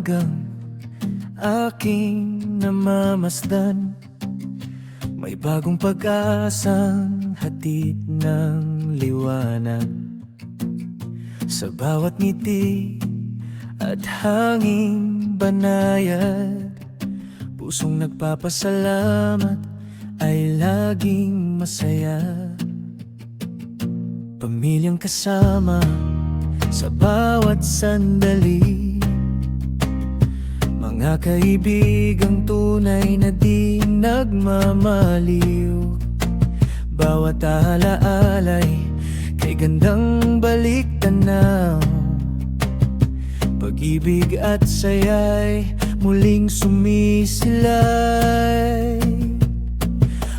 umagang aking namamasdan. May bagong pag-asang hatid ng liwanag sa bawat ngiti at hanging banayad. Pusong nagpapasalamat ay laging masaya. Pamilyang kasama sa bawat sandali, mga kaibigang tunay na di nagmamaliw. Bawat alaalay kay gandang balik tanaw, pag-ibig at saya'y muling sumisilay.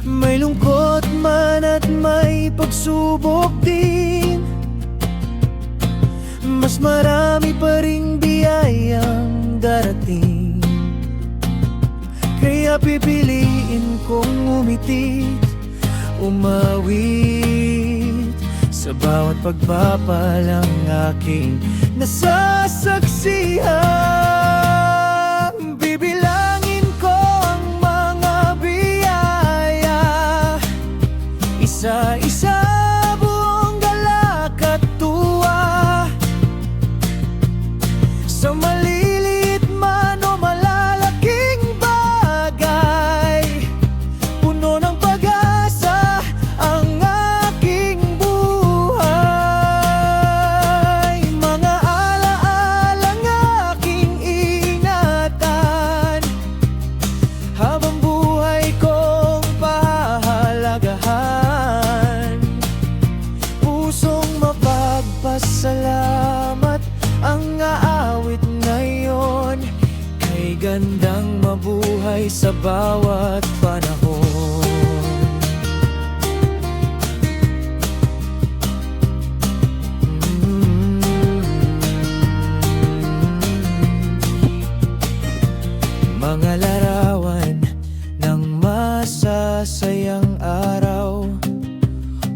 May lungkot man at may pagsubok din, mas marami pa ring biyayang darating. Kaya pipiliin kong umitit, umawit sa bawat pagpapalang aking nasasaksihan. Bibilangin ko ang mga biyaya, isa-isa, buong galak at tuwa. Sa maliliit man o malalaking bagay, puno ng pag-asa ang aking buhay. Mga alaalang aking ingatan, habang buhay kong pahalagahan. Pusong mapagpasalamat ang aawit ngayon, kay gandang mabuhay sa bawat panahon. Mga larawan ng masasayang araw,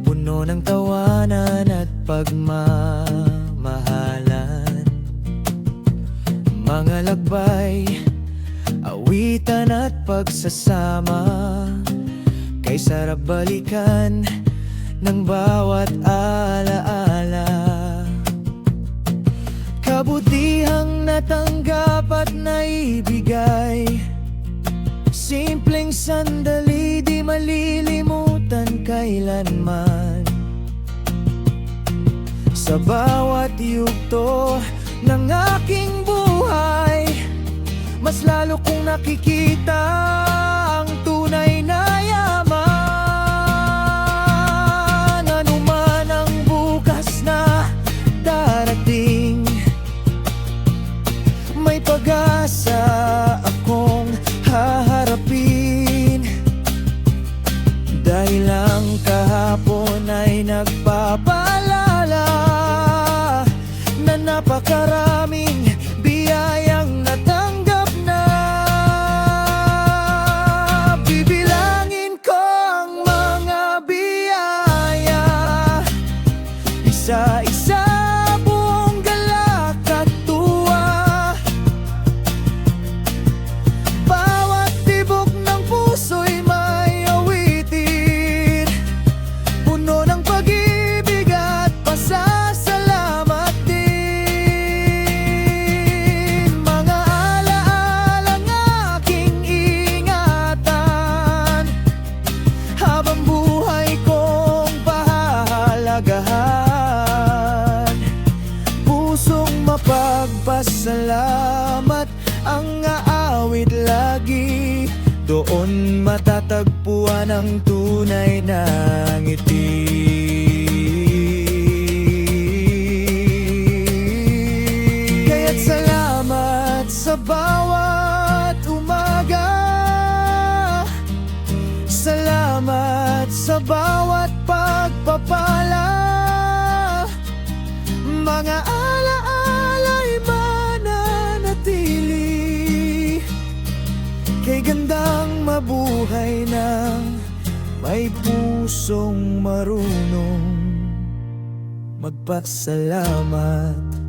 puno ng tawanan at pagmamahalan. Mga lakbay, awitan at pagsasama, kay sarap balikan ng bawat alaala. Kabutihang natanggap at naibigay, simpleng sandali di malilimutan kailanman. Sa bawat yugto ng aking buhay, mas lalo kong nakikita ang tunay na yaman. Ano man ang bukas na darating, may pag-asa akong haharapin. Dahil ang kahapon ay nagpapaalala na napakaraming biyayang natanggap na. Bibilangin ko ang mga biyaya, isa-isa, buong galak at tuwa. Bawat tibok ng puso'y may awitin, puno ng pag-ibig at pasasalamat din. Mga alaalang aking ingatan, habang buhay kong pahalagahan. Pusong mapagpasalamat ang aawit lagi, doon matatagpuan ang tunay na ngiti. Kaya't salamat sa bawat umaga, salamat sa bawat pagpapala. Mga alaala'y mananatili, kay gandang mabuhay ng may pusong marunong magpasalamat.